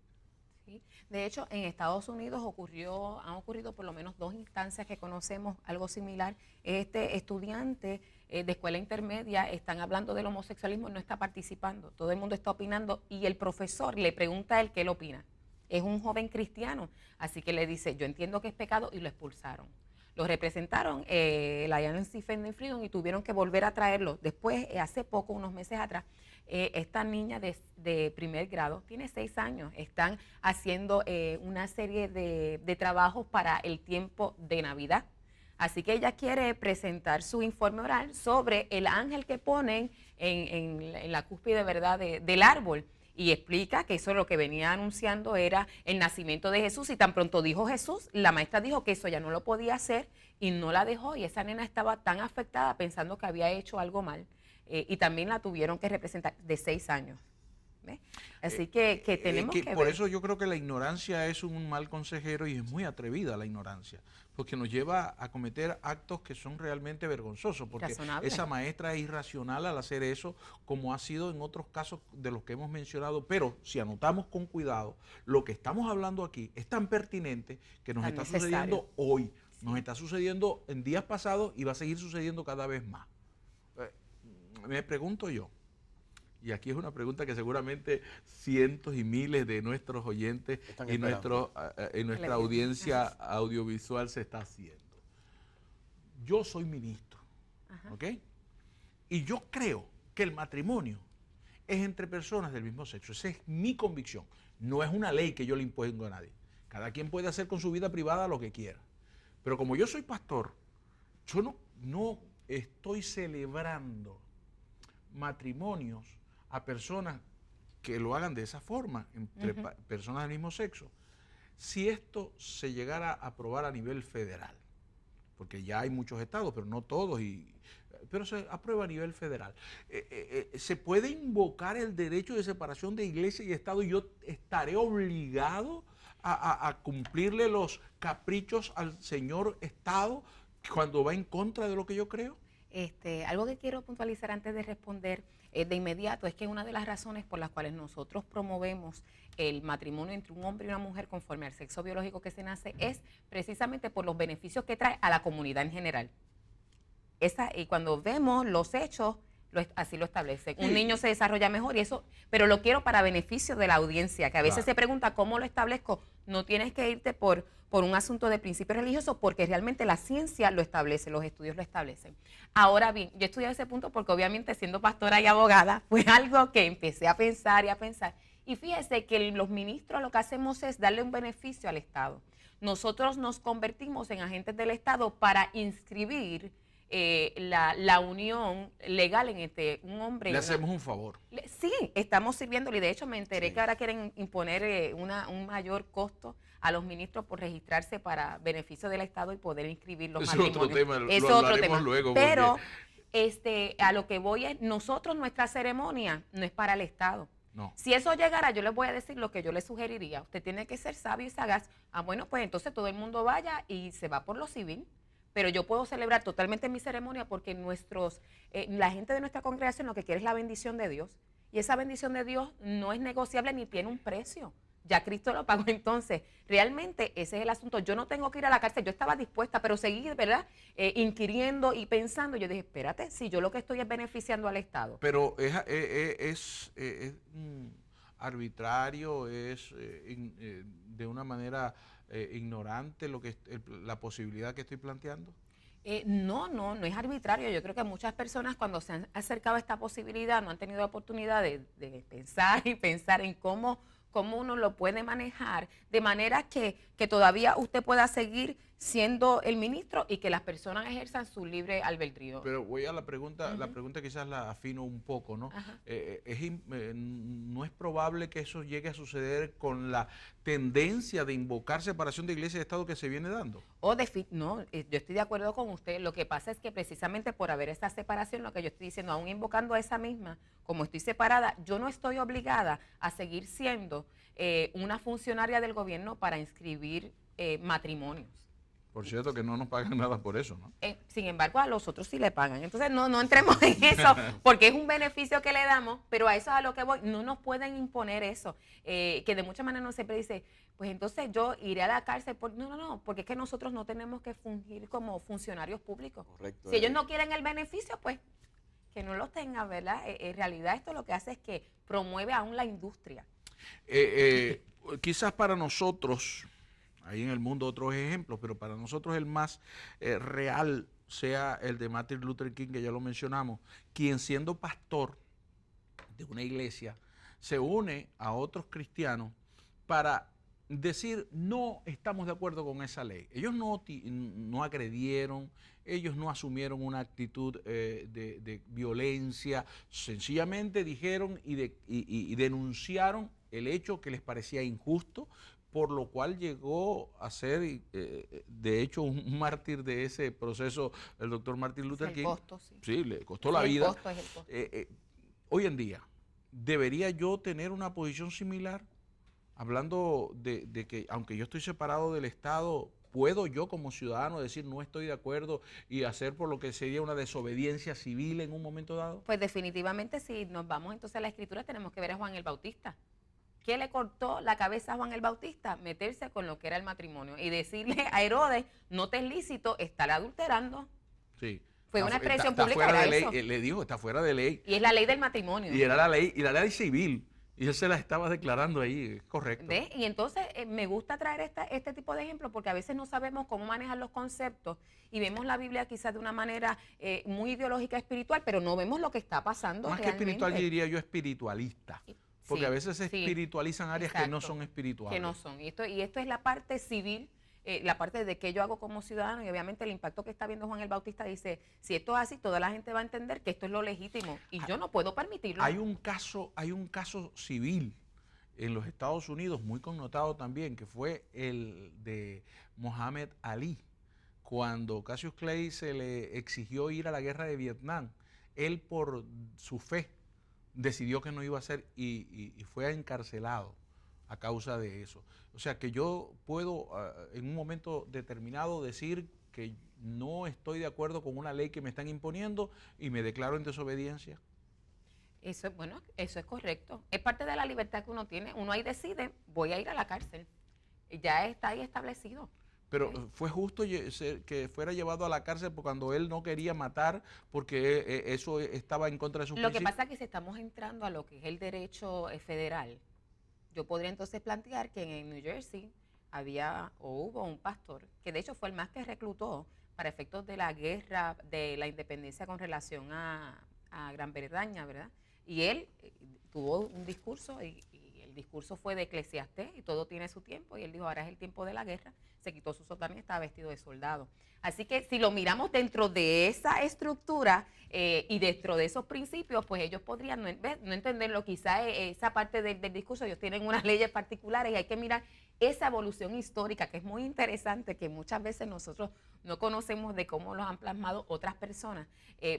Speaker 3: Sí. De hecho, en Estados Unidos han ocurrido por lo menos 2 instancias que conocemos algo similar. Este estudiante de escuela intermedia están hablando del homosexualismo y no está participando. Todo el mundo está opinando y el profesor le pregunta a él qué él opina. Es un joven cristiano, así que le dice, yo entiendo que es pecado, y lo expulsaron. Lo representaron el Alliance Defending Freedom y tuvieron que volver a traerlo. Después, hace poco, unos meses atrás, esta niña de primer grado, tiene 6 años, están haciendo una serie de trabajos para el tiempo de Navidad. Así que ella quiere presentar su informe oral sobre el ángel que ponen en la cúspide, ¿verdad?, del árbol. Y explica que eso lo que venía anunciando era el nacimiento de Jesús, y tan pronto dijo Jesús, la maestra dijo que eso ya no lo podía hacer y no la dejó, y esa nena estaba tan afectada pensando que había hecho algo mal, y también la tuvieron que representar de 6 años. ¿Ves? Así que tenemos que
Speaker 2: por
Speaker 3: ver.
Speaker 2: eso yo creo que la ignorancia es un mal consejero, y es muy atrevida la ignorancia, porque nos lleva a cometer actos que son realmente vergonzosos, porque esa maestra es irracional al hacer eso, como ha sido en otros casos de los que hemos mencionado. Pero si anotamos con cuidado, lo que estamos hablando aquí es tan pertinente que nos está sucediendo hoy, nos está sucediendo en días pasados y va a seguir sucediendo cada vez más. Me pregunto yo, Y aquí es una pregunta que seguramente cientos y miles de nuestros oyentes y nuestra audiencia audiovisual se está haciendo. Yo soy ministro, ¿ok? Y yo creo que el matrimonio es entre personas del mismo sexo. Esa es mi convicción. No es una ley que yo le impongo a nadie. Cada quien puede hacer con su vida privada lo que quiera. Pero como yo soy pastor, yo no estoy celebrando matrimonios a personas que lo hagan de esa forma, entre personas del mismo sexo. Si esto se llegara a aprobar a nivel federal, porque ya hay muchos estados, pero no todos, pero se aprueba a nivel federal, se puede invocar el derecho de separación de iglesia y estado y yo estaré obligado a cumplirle los caprichos al señor Estado cuando va en contra de lo que yo creo.
Speaker 3: Algo que quiero puntualizar antes de responder de inmediato es que una de las razones por las cuales nosotros promovemos el matrimonio entre un hombre y una mujer conforme al sexo biológico que se nace es precisamente por los beneficios que trae a la comunidad en general. Y cuando vemos los hechos, así lo establecen. Un niño se desarrolla mejor y eso, pero lo quiero para beneficio de la audiencia, que a veces se pregunta cómo lo establezco. No tienes que irte por un asunto de principio religioso, porque realmente la ciencia lo establece, los estudios lo establecen. Ahora bien, yo estudié ese punto porque obviamente siendo pastora y abogada fue algo que empecé a pensar y a pensar. Y fíjese que los ministros lo que hacemos es darle un beneficio al Estado. Nosotros nos convertimos en agentes del Estado para inscribir la unión legal entre un hombre y
Speaker 2: Le hacemos un favor.
Speaker 3: Sí, estamos sirviéndole y de hecho me enteré que ahora quieren imponer un mayor costo a los ministros por registrarse para beneficio del Estado y poder inscribir los matrimonios.
Speaker 2: Es otro tema,
Speaker 3: es
Speaker 2: lo
Speaker 3: otro tema.
Speaker 2: Luego.
Speaker 3: Pero a lo que voy es, nuestra ceremonia no es para el Estado.
Speaker 2: No.
Speaker 3: Si eso llegara, yo les voy a decir lo que yo les sugeriría. Usted tiene que ser sabio y sagaz. Bueno, pues entonces todo el mundo vaya y se va por lo civil. Pero yo puedo celebrar totalmente mi ceremonia porque la gente de nuestra congregación lo que quiere es la bendición de Dios. Y esa bendición de Dios no es negociable ni tiene un precio. Ya Cristo lo pagó. Entonces, realmente ese es el asunto. Yo no tengo que ir a la cárcel. Yo estaba dispuesta, pero seguí, ¿verdad? Inquiriendo y pensando. Yo dije, espérate, si yo lo que estoy es beneficiando al Estado.
Speaker 2: Pero es arbitrario, de una manera ignorante la posibilidad que estoy planteando.
Speaker 3: No es arbitrario. Yo creo que muchas personas cuando se han acercado a esta posibilidad no han tenido la oportunidad de pensar y pensar en cómo uno lo puede manejar de manera que todavía usted pueda seguir siendo el ministro y que las personas ejerzan su libre albedrío.
Speaker 2: Pero voy a la pregunta, la pregunta quizás la afino un poco, ¿no? ¿No es probable que eso llegue a suceder con la tendencia de invocar separación de iglesia y Estado que se viene dando?
Speaker 3: No, yo estoy de acuerdo con usted. Lo que pasa es que precisamente por haber esa separación, lo que yo estoy diciendo, aún invocando a esa misma, como estoy separada, yo no estoy obligada a seguir siendo una funcionaria del gobierno para inscribir matrimonios.
Speaker 2: Por cierto que no nos pagan nada por eso, ¿no?
Speaker 3: Sin embargo, a los otros sí le pagan. Entonces, no entremos en eso, porque es un beneficio que le damos, pero a eso es a lo que voy. No nos pueden imponer eso, que de muchas maneras uno siempre dice, pues entonces yo iré a la cárcel. No, porque es que nosotros no tenemos que fungir como funcionarios públicos.
Speaker 1: Correcto.
Speaker 3: Si ellos no quieren el beneficio, pues que no lo tengan, ¿verdad? En realidad esto lo que hace es que promueve aún la industria.
Speaker 2: Quizás para nosotros... Hay en el mundo otros ejemplos, pero para nosotros el más real sea el de Martin Luther King, que ya lo mencionamos, quien siendo pastor de una iglesia se une a otros cristianos para decir no estamos de acuerdo con esa ley. Ellos no agredieron, ellos no asumieron una actitud de violencia, sencillamente dijeron y denunciaron el hecho que les parecía injusto, por lo cual llegó a ser, de hecho, un mártir de ese proceso el doctor Martin Luther King.
Speaker 3: Costo, sí.
Speaker 2: Sí, le costó la vida.
Speaker 3: El costo es el costo.
Speaker 2: Hoy en día, ¿debería yo tener una posición similar? Hablando de que, aunque yo estoy separado del Estado, ¿puedo yo como ciudadano decir no estoy de acuerdo y hacer por lo que sería una desobediencia civil en un momento dado?
Speaker 3: Pues definitivamente, si nos vamos entonces a la Escritura, tenemos que ver a Juan el Bautista. ¿Qué le cortó la cabeza a Juan el Bautista? Meterse con lo que era el matrimonio y decirle a Herodes, no te es lícito estar adulterando.
Speaker 2: Sí,
Speaker 3: Fue una expresión
Speaker 2: está
Speaker 3: pública,
Speaker 2: fuera
Speaker 3: era
Speaker 2: de
Speaker 3: eso.
Speaker 2: ley, le dijo, está fuera de ley.
Speaker 3: Y es la ley del matrimonio.
Speaker 2: Y era la ley civil. Y él se la estaba declarando ahí, es correcto.
Speaker 3: ¿Ves? Y entonces me gusta traer este tipo de ejemplos porque a veces no sabemos cómo manejar los conceptos y vemos la Biblia quizás de una manera muy ideológica, espiritual, pero no vemos lo que está pasando
Speaker 2: Más
Speaker 3: realmente.
Speaker 2: que espiritual, yo diría yo espiritualista. Porque
Speaker 3: Sí,
Speaker 2: a veces se
Speaker 3: sí,
Speaker 2: espiritualizan áreas que no
Speaker 3: exacto,
Speaker 2: son espirituales.
Speaker 3: que no son. Y esto es la parte civil, la parte de qué yo hago como ciudadano, y obviamente el impacto que está viendo Juan el Bautista dice, si esto es así, toda la gente va a entender que esto es lo legítimo y yo no puedo permitirlo.
Speaker 2: Hay un caso civil en los Estados Unidos muy connotado también, que fue el de Muhammad Ali, cuando Cassius Clay se le exigió ir a la guerra de Vietnam. Él, por su fe, decidió que no iba a hacer y fue encarcelado a causa de eso. O sea que yo puedo en un momento determinado decir que no estoy de acuerdo con una ley que me están imponiendo y me declaro en desobediencia.
Speaker 3: Eso, bueno, eso es correcto. Es parte de la libertad que uno tiene. Uno ahí decide, voy a ir a la cárcel. Ya está ahí establecido.
Speaker 2: Pero fue justo que fuera llevado a la cárcel cuando él no quería matar porque eso estaba en contra de sus
Speaker 3: Lo que
Speaker 2: principios.
Speaker 3: pasa es que si estamos entrando a lo que es el derecho federal, yo podría entonces plantear que en New Jersey había o hubo un pastor, que de hecho fue el más que reclutó para efectos de la guerra de la independencia con relación a Gran Bretaña, ¿verdad? Y él tuvo un discurso y el discurso fue de Eclesiastés y todo tiene su tiempo y él dijo, ahora es el tiempo de la guerra, se quitó su sotana y estaba vestido de soldado. Así que si lo miramos dentro de esa estructura y dentro de esos principios, pues ellos podrían no entenderlo, quizá esa parte del discurso, ellos tienen unas leyes particulares y hay que mirar esa evolución histórica que es muy interesante, que muchas veces nosotros no conocemos de cómo lo han plasmado otras personas,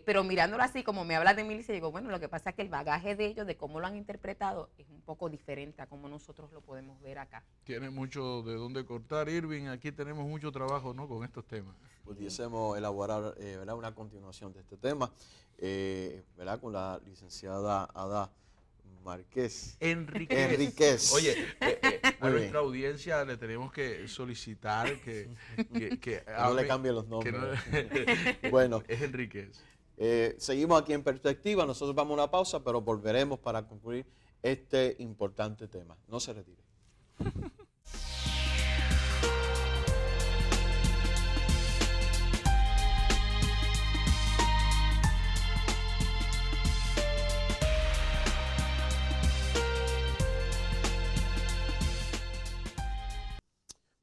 Speaker 3: pero mirándolo así, como me habla de milicia, digo, bueno, lo que pasa es que el bagaje de ellos, de cómo lo han interpretado, es un poco diferente a cómo nosotros lo podemos ver acá.
Speaker 2: Tiene mucho de dónde cortar, Irving, aquí tenemos mucho trabajo, ¿no?, con estos temas.
Speaker 1: Pudiésemos elaborar ¿verdad? Una continuación de este tema, ¿verdad? Con la licenciada Ada Márquez.
Speaker 2: Enríquez. Oye, a
Speaker 1: Muy
Speaker 2: nuestra
Speaker 1: bien.
Speaker 2: audiencia le tenemos que solicitar que
Speaker 1: No le cambie los nombres. Bueno,
Speaker 2: es Enríquez.
Speaker 1: seguimos aquí en Perspectiva. Nosotros vamos a una pausa, pero volveremos para concluir este importante tema. No se retire.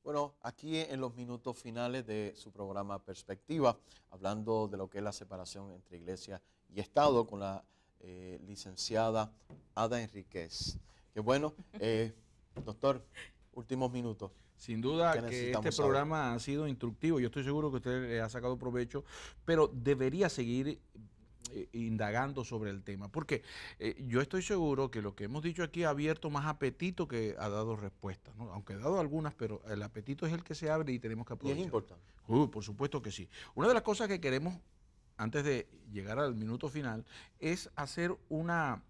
Speaker 1: Bueno, aquí en los minutos finales de su programa Perspectiva, hablando de lo que es la separación entre iglesia y Estado, con la licenciada Ada Enríquez. Que bueno, doctor, últimos minutos.
Speaker 2: Sin duda
Speaker 1: ¿Qué
Speaker 2: que
Speaker 1: necesitamos
Speaker 2: este
Speaker 1: saber?
Speaker 2: programa ha sido instructivo, yo estoy seguro que usted le ha sacado provecho, pero debería seguir indagando sobre el tema, porque yo estoy seguro que lo que hemos dicho aquí ha abierto más apetito que ha dado respuestas, ¿no? Aunque ha dado algunas, pero el apetito es el que se abre y tenemos que
Speaker 1: Y es
Speaker 2: aprovechar.
Speaker 1: importante.
Speaker 2: Por supuesto que sí. Una de las cosas que queremos, antes de llegar al minuto final, es hacer una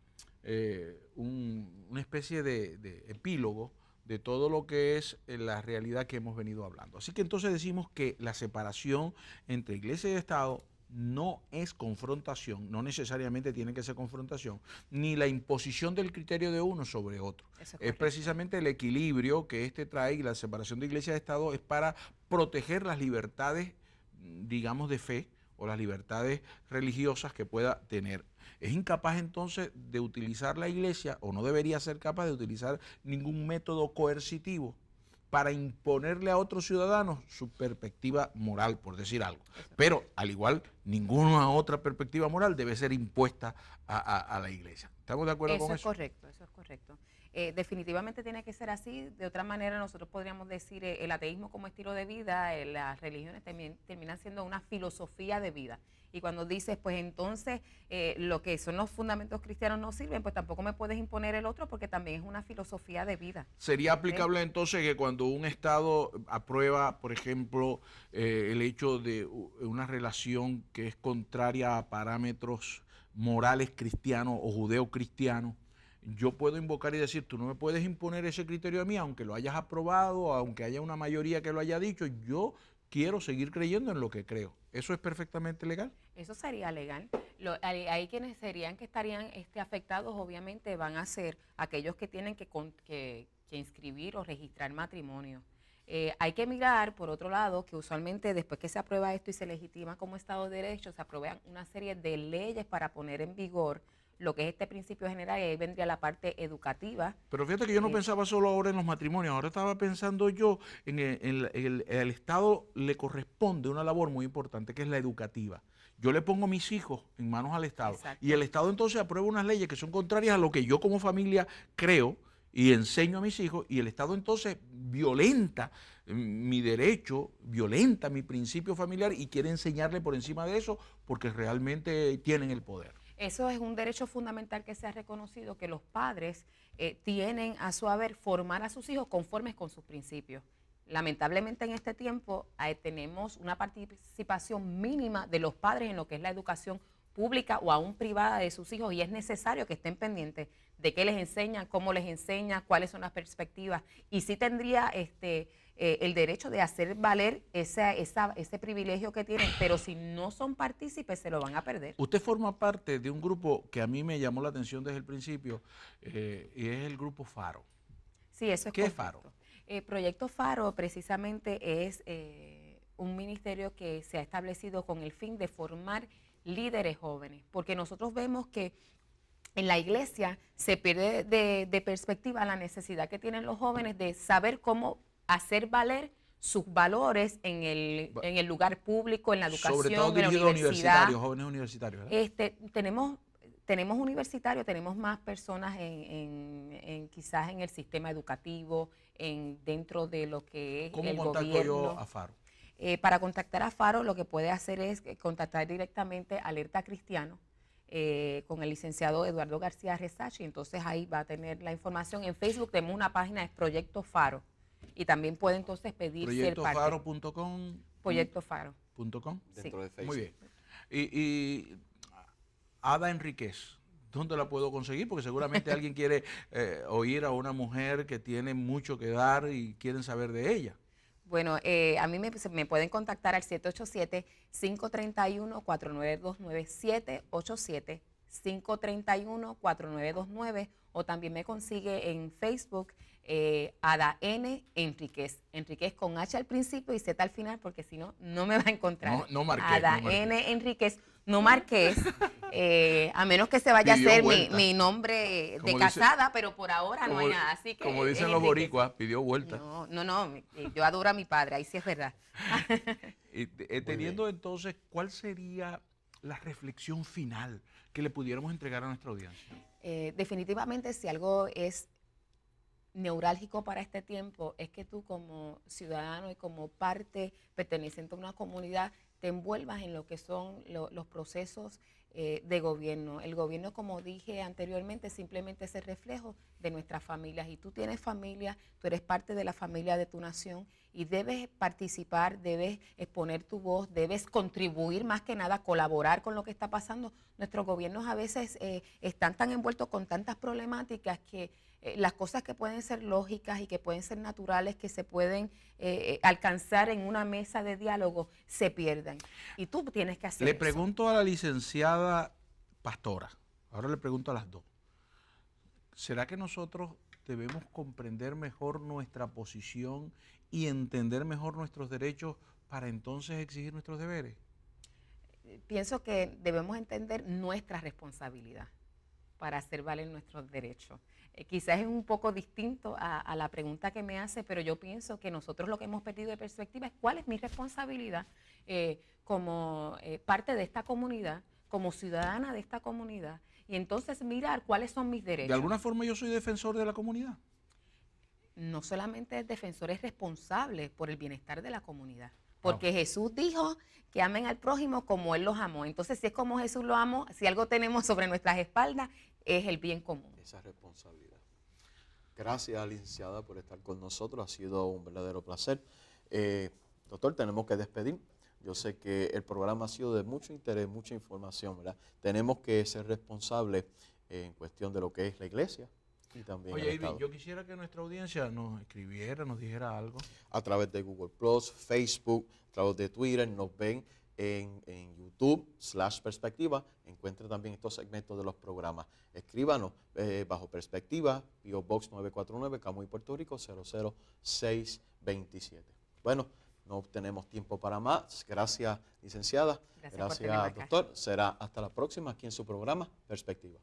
Speaker 2: especie de epílogo de todo lo que es la realidad que hemos venido hablando. Así que entonces decimos que la separación entre iglesia y Estado no es confrontación, no necesariamente tiene que ser confrontación, ni la imposición del criterio de uno sobre otro. Es precisamente el equilibrio que trae, y la separación de iglesia y Estado es para proteger las libertades, digamos, de fe o las libertades religiosas que pueda tener. Es incapaz entonces de utilizar la iglesia, o no debería ser capaz de utilizar ningún método coercitivo para imponerle a otros ciudadanos su perspectiva moral, por decir algo. Pero, al igual, ninguna otra perspectiva moral debe ser impuesta a la iglesia. ¿Estamos de acuerdo con eso?
Speaker 3: Eso es correcto, eso es correcto. Definitivamente tiene que ser así. De otra manera, nosotros podríamos decir el ateísmo como estilo de vida, las religiones terminan siendo una filosofía de vida. Y cuando dices, pues entonces lo que son los fundamentos cristianos no sirven, pues tampoco me puedes imponer el otro porque también es una filosofía de vida.
Speaker 2: ¿Sería aplicable entonces que cuando un Estado aprueba, por ejemplo, el hecho de una relación que es contraria a parámetros morales cristianos o judeo-cristianos, yo puedo invocar y decir, tú no me puedes imponer ese criterio a mí, aunque lo hayas aprobado, aunque haya una mayoría que lo haya dicho, yo quiero seguir creyendo en lo que creo. ¿Eso es perfectamente legal?
Speaker 3: Eso sería legal. Hay quienes serían que estarían afectados, obviamente, van a ser aquellos que tienen que inscribir o registrar matrimonio. Hay que mirar, por otro lado, que usualmente después que se aprueba esto y se legitima como Estado de Derecho, se aprueban una serie de leyes para poner en vigor lo que es este principio general, y ahí vendría la parte educativa.
Speaker 2: Pero fíjate que yo no pensaba solo ahora en los matrimonios, ahora estaba pensando yo en el Estado le corresponde una labor muy importante, que es la educativa. Yo le pongo a mis hijos en manos al Estado.
Speaker 3: Exacto.
Speaker 2: Y el Estado entonces aprueba unas leyes que son contrarias a lo que yo como familia creo y enseño a mis hijos, y el Estado entonces violenta mi derecho, violenta mi principio familiar y quiere enseñarle por encima de eso porque realmente tienen el poder.
Speaker 3: Eso es un derecho fundamental que se ha reconocido, que los padres tienen a su haber formar a sus hijos conformes con sus principios. Lamentablemente en este tiempo tenemos una participación mínima de los padres en lo que es la educación pública o aún privada de sus hijos, y es necesario que estén pendientes de qué les enseñan, cómo les enseñan, cuáles son las perspectivas, y sí tendría el derecho de hacer valer ese privilegio que tienen, pero si no son partícipes se lo van a perder.
Speaker 2: Usted forma parte de un grupo que a mí me llamó la atención desde el principio, y es el grupo Faro.
Speaker 3: Sí, eso es
Speaker 2: ¿Qué
Speaker 3: correcto.
Speaker 2: es Faro?
Speaker 3: Proyecto Faro precisamente es un ministerio que se ha establecido con el fin de formar líderes jóvenes, porque nosotros vemos que en la iglesia se pierde de perspectiva la necesidad que tienen los jóvenes de saber cómo hacer valer sus valores en el lugar público, en la educación,
Speaker 2: sobre todo
Speaker 3: en la
Speaker 2: dirigido a
Speaker 3: universidad.
Speaker 2: jóvenes universitarios, ¿verdad?
Speaker 3: Tenemos universitarios, tenemos más personas quizás en el sistema educativo, dentro de lo que es
Speaker 2: ¿Cómo
Speaker 3: el
Speaker 2: contacto
Speaker 3: gobierno.
Speaker 2: yo a Faro?
Speaker 3: Para contactar a Faro lo que puede hacer es contactar directamente a Alerta Cristiano con el licenciado Eduardo García Resachi, entonces ahí va a tener la información. En Facebook tenemos una página, es Proyecto Faro, y también puede entonces pedir ser parte.
Speaker 2: Proyectofaro.com.
Speaker 3: Proyecto Faro.
Speaker 2: .com.
Speaker 1: Dentro de Facebook.
Speaker 2: Muy bien. Y Ada Enríquez, ¿dónde la puedo conseguir? Porque seguramente alguien quiere oír a una mujer que tiene mucho que dar y quieren saber de ella.
Speaker 3: Bueno, a mí me pueden contactar al 787-531-4929, 787-531-4929, o también me consigue en Facebook Ada N. Enríquez. Enríquez con H al principio y Z al final, porque si no, no me va a encontrar.
Speaker 2: No marqué.
Speaker 3: Ada N. Enríquez, no Marqués, a menos que se vaya a hacer mi nombre de casada, pero por ahora no hay nada. Así que
Speaker 2: como dicen los boricuas, pidió vuelta.
Speaker 3: No, yo adoro a mi padre, ahí sí es verdad.
Speaker 2: Teniendo entonces, ¿cuál sería la reflexión final que le pudiéramos entregar a nuestra audiencia?
Speaker 3: Definitivamente, si algo es neurálgico para este tiempo, es que tú como ciudadano y como parte perteneciente a una comunidad te envuelvas en lo que son los procesos de gobierno. El gobierno, como dije anteriormente, simplemente es el reflejo de nuestras familias, y tú tienes familia, tú eres parte de la familia de tu nación y debes participar, debes exponer tu voz, debes contribuir, más que nada colaborar con lo que está pasando. Nuestros gobiernos a veces están tan envueltos con tantas problemáticas que las cosas que pueden ser lógicas y que pueden ser naturales, que se pueden alcanzar en una mesa de diálogo, se pierden. Y tú tienes que hacer eso.
Speaker 2: Le pregunto a la licenciada Pastora, ahora le pregunto a las dos. ¿Será que nosotros debemos comprender mejor nuestra posición y entender mejor nuestros derechos para entonces exigir nuestros deberes?
Speaker 3: Pienso que debemos entender nuestra responsabilidad para hacer valer nuestros derechos. Quizás es un poco distinto a la pregunta que me hace, pero yo pienso que nosotros lo que hemos perdido de perspectiva es cuál es mi responsabilidad como parte de esta comunidad, como ciudadana de esta comunidad, y entonces mirar cuáles son mis derechos.
Speaker 2: ¿De alguna forma yo soy defensor de la comunidad?
Speaker 3: No solamente es defensor, es responsable por el bienestar de la comunidad. Porque Jesús dijo que amen al prójimo como Él los amó. Entonces, si es como Jesús lo amó, si algo tenemos sobre nuestras espaldas, es el bien común.
Speaker 1: Esa responsabilidad. Gracias, licenciada, por estar con nosotros. Ha sido un verdadero placer. Doctor, tenemos que despedir. Yo sé que el programa ha sido de mucho interés, mucha información, ¿verdad? Tenemos que ser responsables en cuestión de lo que es la iglesia, y también
Speaker 2: Oye,
Speaker 1: el
Speaker 2: Irving,
Speaker 1: Estado.
Speaker 2: yo quisiera que nuestra audiencia nos escribiera, nos dijera algo.
Speaker 1: A través de Google Plus, Facebook, a través de Twitter, nos ven en YouTube/Perspectiva. Encuentren también estos segmentos de los programas. Escríbanos bajo Perspectiva, P.O. Box 949, Camuy, Puerto Rico, 00627. Bueno, no tenemos tiempo para más. Gracias, licenciada.
Speaker 3: Gracias por tenerme acá.
Speaker 1: Doctor. Será hasta la próxima aquí en su programa Perspectiva.